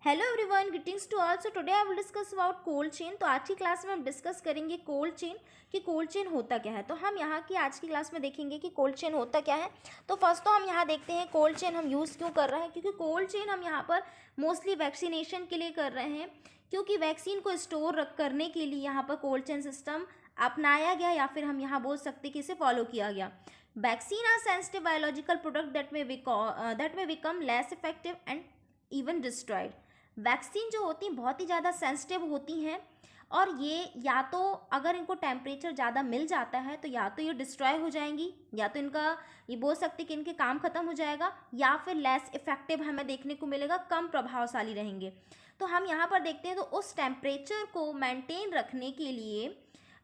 Hello everyone, greetings to all. So today I will discuss about cold chain. तो आज की class में हम डिस्कस करेंगे कोल्ड चेन कि कोल्ड चेन होता क्या है। तो हम यहाँ की आज की क्लास में देखेंगे कि कोल्ड चेन होता क्या है। तो फर्स्ट तो हम यहाँ देखते हैं कोल्ड चेन हम यूज़ क्यों कर रहे हैं, क्योंकि कोल्ड चेन हम यहाँ पर मोस्टली वैक्सीनेशन के लिए कर रहे हैं, क्योंकि वैक्सीन को स्टोर करने के लिए यहाँ पर कोल्ड चेन सिस्टम अपनाया गया, या फिर हम यहाँ बोल सकते कि इसे फॉलो किया गया। Vaccine are sensitive biological product that may become less effective and even destroyed. Vaccine जो होती हैं बहुत ही ज़्यादा सेंसिटिव होती हैं, और ये या तो अगर इनको टेम्परेचर ज़्यादा मिल जाता है तो या तो ये डिस्ट्रॉय हो जाएंगी, या तो इनका ये बोल सकते कि इनके काम ख़त्म हो जाएगा, या फिर लेस इफेक्टिव हमें देखने को मिलेगा, कम प्रभावशाली रहेंगे। तो हम यहाँ पर देखते हैं तो उस टेम्परेचर को मेंटेन रखने के लिए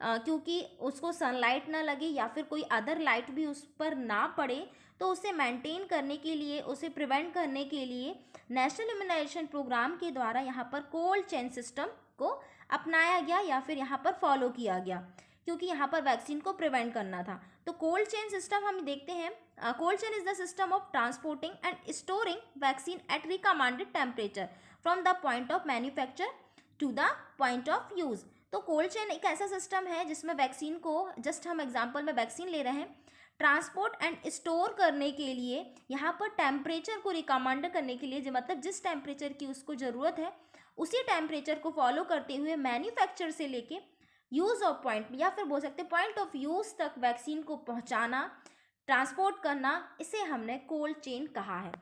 क्योंकि उसको सनलाइट ना लगे या फिर कोई अदर लाइट भी उस पर ना पड़े, तो उसे मेंटेन करने के लिए, उसे प्रिवेंट करने के लिए नेशनल इम्यूनाइजेशन प्रोग्राम के द्वारा यहाँ पर कोल्ड चेन सिस्टम को अपनाया गया या फिर यहाँ पर फॉलो किया गया, क्योंकि यहाँ पर वैक्सीन को प्रिवेंट करना था। तो कोल्ड चेन सिस्टम हम देखते हैं, cold chain is the system of transporting and storing vaccine at recommended temperature from the point of manufacture to the point of use. तो कोल्ड चेन एक ऐसा सिस्टम है जिसमें वैक्सीन को, जस्ट हम एग्जांपल में वैक्सीन ले रहे हैं, ट्रांसपोर्ट एंड स्टोर करने के लिए यहाँ पर टेम्परेचर को रिकमेंड करने के लिए, मतलब जिस टेम्परेचर की उसको ज़रूरत है उसी टेम्परेचर को फॉलो करते हुए मैन्युफैक्चर से लेके यूज़ ऑफ पॉइंट या फिर बोल सकते पॉइंट ऑफ यूज़ तक वैक्सीन को पहुँचाना, ट्रांसपोर्ट करना, इसे हमने कोल्ड चेन कहा है।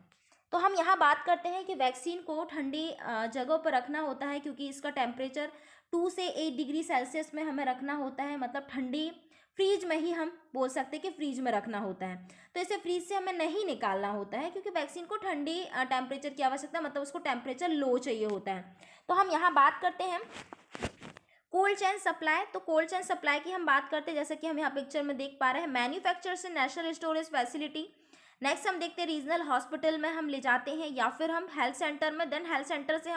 तो हम यहाँ बात करते हैं कि वैक्सीन को ठंडी जगहों पर रखना होता है, क्योंकि इसका टेम्परेचर 2 से 8 डिग्री सेल्सियस में हमें रखना होता है, मतलब ठंडी फ्रीज में ही हम बोल सकते हैं कि फ्रीज में रखना होता है। तो इसे फ्रीज से हमें नहीं निकालना होता है, क्योंकि वैक्सीन को ठंडी टेम्परेचर की आवश्यकता है, मतलब उसको टेम्परेचर लो चाहिए होता है। तो हम यहाँ बात करते हैं कोल्ड चेन सप्लाई। तो कोल्ड चेन सप्लाई की हम बात करते हैं, जैसे कि हम यहाँ पिक्चर में देख पा रहे हैं, मैन्युफैक्चर से नेशनल स्टोरेज फैसिलिटी। नेक्स्ट हम देखते हैं रीजनल हॉस्पिटल में हम ले जाते हैं, या फिर हम हेल्थ सेंटर में, देन हेल्थ सेंटर से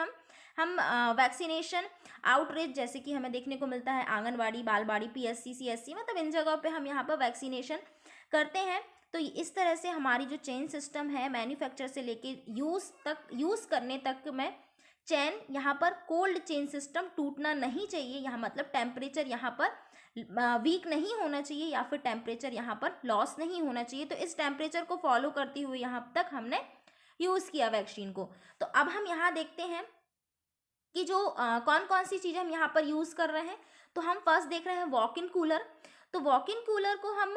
हम वैक्सीनेशन आउटरीच, जैसे कि हमें देखने को मिलता है आंगनवाड़ी, बालवाड़ी, पीएससी, सीएससी, मतलब इन जगहों पे हम यहाँ पर वैक्सीनेशन करते हैं। तो इस तरह से हमारी जो चेन सिस्टम है, मैन्युफैक्चर से लेके यूज़ करने तक में चेन, यहाँ पर कोल्ड चेन सिस्टम टूटना नहीं चाहिए। यहाँ मतलब टेम्परेचर यहाँ पर वीक नहीं होना चाहिए, या फिर टेम्परेचर यहाँ पर लॉस नहीं होना चाहिए। तो इस टेम्परेचर को फॉलो करते हुए यहाँ तक हमने यूज़ किया वैक्सीन को। तो अब हम यहाँ देखते हैं कि जो कौन कौन सी चीज़ें हम यहाँ पर यूज़ कर रहे हैं। तो हम फर्स्ट देख रहे हैं वॉक इन कूलर। तो वॉक इन कूलर को हम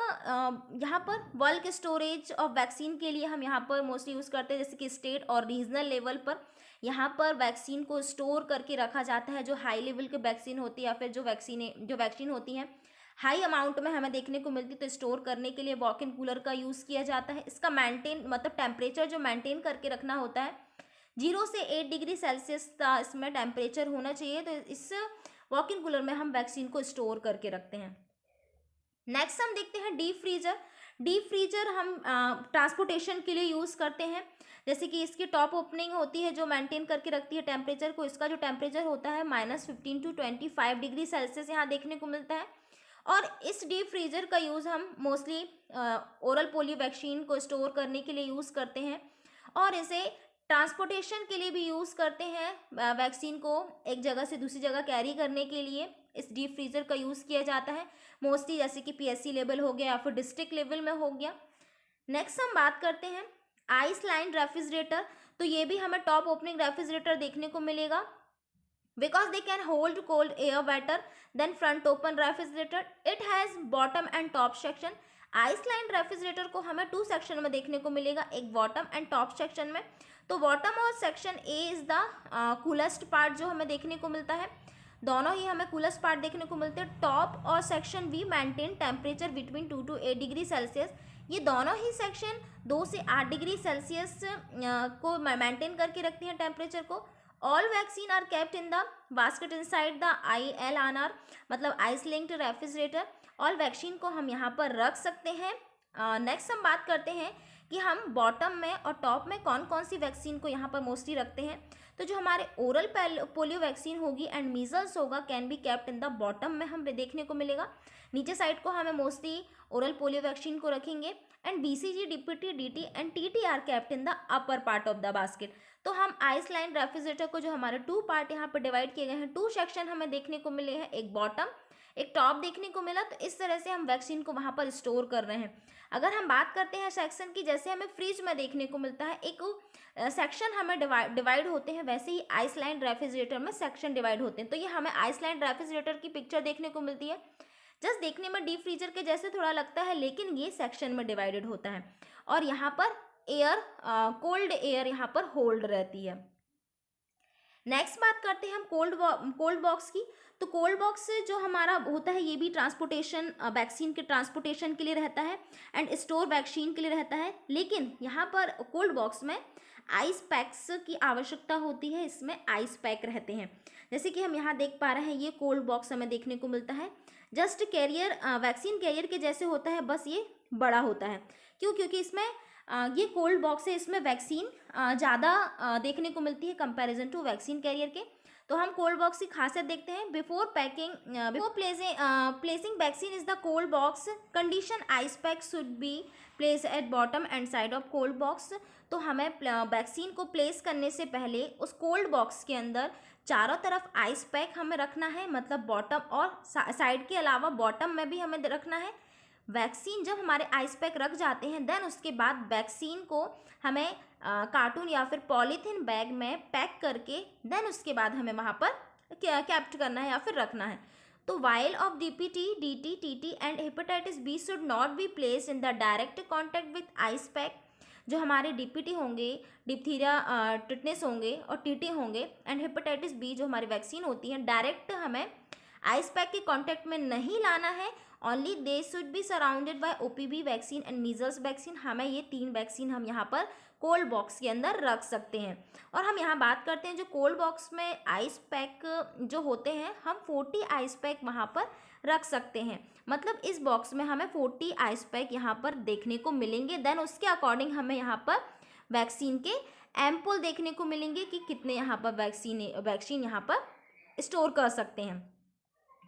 यहाँ पर बल्क स्टोरेज ऑफ वैक्सीन के लिए हम यहाँ पर मोस्टली यूज़ करते हैं, जैसे कि स्टेट और रीजनल लेवल पर यहाँ पर वैक्सीन को स्टोर करके रखा जाता है। जो हाई लेवल की वैक्सीन होती है या फिर जो वैक्सीन होती हैं हाई अमाउंट में हमें देखने को मिलती है, तो स्टोर करने के लिए वॉक इन कूलर का यूज़ किया जाता है। इसका मतलब टेम्परेचर जो मेंटेन करके रखना होता है, 0 से 8 डिग्री सेल्सियस का इसमें टेम्परेचर होना चाहिए। तो इस वॉक इन कूलर में हम वैक्सीन को स्टोर करके रखते हैं। नेक्स्ट हम देखते हैं डीप फ्रीजर। डीप फ्रीजर हम ट्रांसपोर्टेशन के लिए यूज़ करते हैं, जैसे कि इसकी टॉप ओपनिंग होती है जो मेंटेन करके रखती है टेम्परेचर को। इसका जो टेम्परेचर होता है -15 to 25 डिग्री सेल्सियस यहाँ देखने को मिलता है। और इस डीप फ्रीजर का यूज़ हम मोस्टली ओरल पोलियो वैक्सीन को स्टोर करने के लिए यूज़ करते हैं, और इसे ट्रांसपोर्टेशन के लिए भी यूज़ करते हैं। वैक्सीन को एक जगह से दूसरी जगह कैरी करने के लिए इस डीप फ्रीज़र का यूज़ किया जाता है, मोस्टली जैसे कि पीएससी लेवल हो गया या फिर डिस्ट्रिक्ट लेवल में हो गया। नेक्स्ट हम बात करते हैं आइस लाइन रेफ्रिजरेटर। तो ये भी हमें टॉप ओपनिंग रेफ्रिजरेटर देखने को मिलेगा, because they can hold cold air better than front open refrigerator. It has bottom and top section. Ice lined refrigerator को हमें 2 सेक्शन में देखने को मिलेगा, एक बॉटम एंड टॉप सेक्शन में। तो बॉटम और section A is the coolest part जो हमें देखने को मिलता है, दोनों ही हमें कूलेस्ट पार्ट देखने को मिलते हैं। टॉप और section we maintain temperature between 2 to 8 degree Celsius. ये दोनों ही सेक्शन 2 से 8 डिग्री सेल्सियस को मेंटेन करके रखती हैं टेम्परेचर को। All vaccine are kept in the basket inside the ILNR, मतलब ice linked refrigerator. All vaccine को हम यहाँ पर रख सकते हैं। नेक्स्ट हम बात करते हैं कि हम बॉटम में और टॉप में कौन कौन सी वैक्सीन को यहाँ पर मोस्टली रखते हैं। तो जो हमारे ओरल पोलियो वैक्सीन होगी एंड मीजल्स होगा, can be kept in the bottom में हमें देखने को मिलेगा। नीचे साइड को हमें मोस्टली ओरल पोलियो वैक्सीन को रखेंगे, and BCG, DPT, DT and TT are kept in the upper part of the basket. तो हम आइस लाइन रेफ्रिजरेटर को जो हमारे 2 पार्ट यहाँ पर डिवाइड किए गए हैं, 2 सेक्शन हमें देखने को मिले हैं, एक बॉटम एक टॉप देखने को मिला। तो इस तरह से हम वैक्सीन को वहाँ पर स्टोर कर रहे हैं। अगर हम बात करते हैं सेक्शन की, जैसे हमें फ्रिज में देखने को मिलता है एक सेक्शन हमें डिवाइड होते हैं, वैसे ही आइसलैंड रेफ्रिजरेटर में सेक्शन डिवाइड होते हैं। तो ये हमें आइसलैंड रेफ्रिजरेटर की पिक्चर देखने को मिलती है। जस्ट देखने में डीप फ्रीजर के जैसे थोड़ा लगता है, लेकिन ये सेक्शन में डिवाइडेड होता है और यहाँ पर एयर कोल्ड एयर यहाँ पर होल्ड रहती है। नेक्स्ट बात करते हैं हम कोल्ड बॉक्स की। तो कोल्ड बॉक्स जो हमारा होता है, ये भी ट्रांसपोर्टेशन वैक्सीन के ट्रांसपोर्टेशन के लिए रहता है एंड स्टोर वैक्सीन के लिए रहता है। लेकिन यहाँ पर कोल्ड बॉक्स में आइस पैक्स की आवश्यकता होती है, इसमें आइस पैक रहते हैं। जैसे कि हम यहाँ देख पा रहे हैं, ये कोल्ड बॉक्स हमें देखने को मिलता है। जस्ट कैरियर वैक्सीन कैरियर के जैसे होता है, बस ये बड़ा होता है। क्यों? क्योंकि इसमें ये कोल्ड बॉक्स है, इसमें वैक्सीन ज़्यादा देखने को मिलती है कंपैरिजन टू वैक्सीन कैरियर के। तो हम कोल्ड बॉक्स की खासियत देखते हैं। Before placing vaccine is the cold box condition ice pack should be place at bottom and side of cold box. तो हमें वैक्सीन को प्लेस करने से पहले उस कोल्ड बॉक्स के अंदर चारों तरफ आइस पैक हमें रखना है, मतलब बॉटम और साइड के अलावा बॉटम में भी हमें रखना है। वैक्सीन जब हमारे आइस पैक रख जाते हैं, देन उसके बाद वैक्सीन को हमें कार्टून या फिर पॉलीथीन बैग में पैक करके देन उसके बाद हमें वहाँ पर कैप्ट करना है या फिर रखना है। तो vial of DPT, DT, TT and hepatitis B should not be place in the direct contact with ice pack. जो हमारे डीपीटी होंगे, डिप्थीरिया टिटनेस होंगे और टीटी होंगे एंड हेपेटाइटिस बी जो हमारी वैक्सीन होती है, डायरेक्ट हमें आइस पैक के कॉन्टैक्ट में नहीं लाना है। Only they should be surrounded by OPV vaccine and measles vaccine. हमें ये 3 वैक्सीन हम यहाँ पर कोल्ड बॉक्स के अंदर रख सकते हैं। और हम यहाँ बात करते हैं जो कोल्ड बॉक्स में आइस पैक जो होते हैं, हम 40 आइस पैक वहाँ पर रख सकते हैं। मतलब इस बॉक्स में हमें 40 आइस पैक यहाँ पर देखने को मिलेंगे। देन उसके अकॉर्डिंग हमें यहाँ पर वैक्सीन के एम्पुल देखने को मिलेंगे कि कितने यहाँ पर वैक्सीन यहाँ पर स्टोर कर सकते हैं।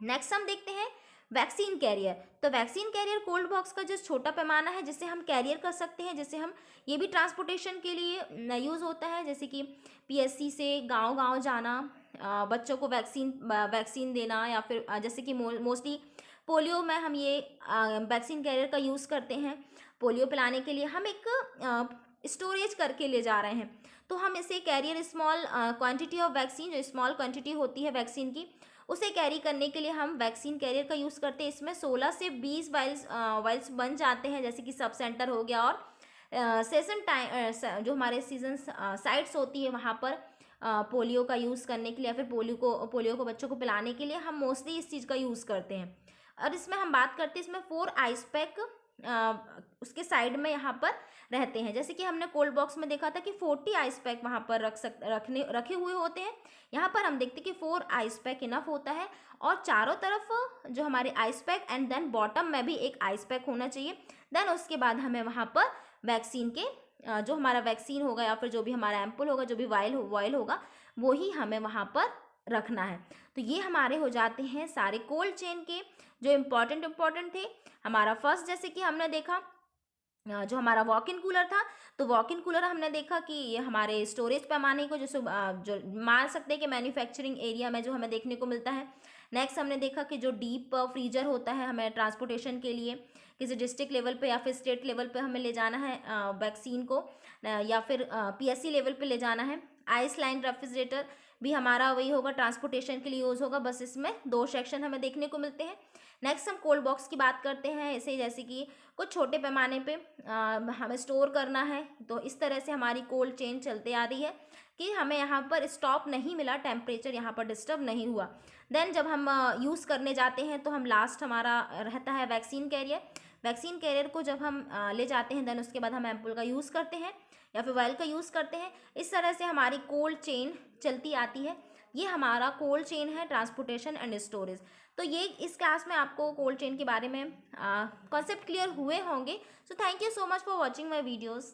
नेक्स्ट हम देखते हैं वैक्सीन कैरियर। तो वैक्सीन कैरियर कोल्ड बॉक्स का जो छोटा पैमाना है जिसे हम कैरियर कर सकते हैं, जिसे हम ये भी ट्रांसपोर्टेशन के लिए यूज़ होता है। जैसे कि पीएससी से गांव-गांव जाना, बच्चों को वैक्सीन देना, या फिर जैसे कि मोस्टली पोलियो में हम ये वैक्सीन कैरियर का यूज़ करते हैं। पोलियो पिलाने के लिए हम एक स्टोरेज करके ले जा रहे हैं, तो हम इसे carrier small quantity of vaccine, जो स्मॉल क्वांटिटी होती है वैक्सीन की, उसे कैरी करने के लिए हम वैक्सीन कैरियर का यूज़ करते हैं। इसमें 16 से 20 वाइल्स बन जाते हैं, जैसे कि सब सेंटर हो गया। और सेशन टाइम जो हमारे सीजन साइट्स होती है, वहाँ पर पोलियो का यूज़ करने के लिए या फिर पोलियो को बच्चों को पिलाने के लिए हम मोस्टली इस चीज़ का यूज़ करते हैं। और इसमें हम बात करते हैं, इसमें 4 आइस पैक उसके साइड में यहाँ पर रहते हैं। जैसे कि हमने कोल्ड बॉक्स में देखा था कि 40 आइस पैक वहाँ पर रखे हुए होते हैं। यहाँ पर हम देखते हैं कि 4 आइस पैक इनफ होता है और चारों तरफ जो हमारे ice pack and then bottom में भी एक आइस पैक होना चाहिए। देन उसके बाद हमें वहाँ पर वैक्सीन के जो हमारा वैक्सीन होगा या फिर जो भी हमारा एम्पुल होगा, जो भी वायल होगा, वो ही हमें वहाँ पर रखना है। तो ये हमारे हो जाते हैं सारे कोल्ड चेन के जो इम्पॉर्टेंट थे। हमारा फर्स्ट जैसे कि हमने देखा जो हमारा वॉक इन कूलर था, तो वॉक इन कूलर हमने देखा कि ये हमारे स्टोरेज पैमाने को जो मान सकते हैं कि मैन्युफैक्चरिंग एरिया में जो हमें देखने को मिलता है। नेक्स्ट हमने देखा कि जो डीप फ्रीजर होता है, हमें ट्रांसपोर्टेशन के लिए किसी डिस्ट्रिक्ट लेवल पे या फिर स्टेट लेवल पे हमें ले जाना है वैक्सीन को, या फिर पीएससी लेवल पे ले जाना है। आइस लाइन रेफ्रिजरेटर भी हमारा वही होगा, ट्रांसपोर्टेशन के लिए यूज़ होगा। बस इसमें 2 सेक्शन हमें देखने को मिलते हैं। नेक्स्ट हम कोल्ड बॉक्स की बात करते हैं। ऐसे जैसे कि कुछ छोटे पैमाने पे हमें स्टोर करना है, तो इस तरह से हमारी कोल्ड चेन चलते आ रही है कि हमें यहाँ पर स्टॉप नहीं मिला, टेम्परेचर यहाँ पर डिस्टर्ब नहीं हुआ। देन जब हम यूज़ करने जाते हैं तो हम लास्ट हमारा रहता है वैक्सीन कैरियर। वैक्सीन कैरियर को जब हम ले जाते हैं, देन उसके बाद हम एम्पुल का यूज़ करते हैं या फिर वायल का यूज़ करते हैं। इस तरह से हमारी कोल्ड चेन चलती आती है। ये हमारा कोल्ड चेन है, ट्रांसपोर्टेशन एंड स्टोरेज। तो ये इस क्लास में आपको कोल्ड चेन के बारे में कॉन्सेप्ट क्लियर हुए होंगे। So thank you so much for watching my videos.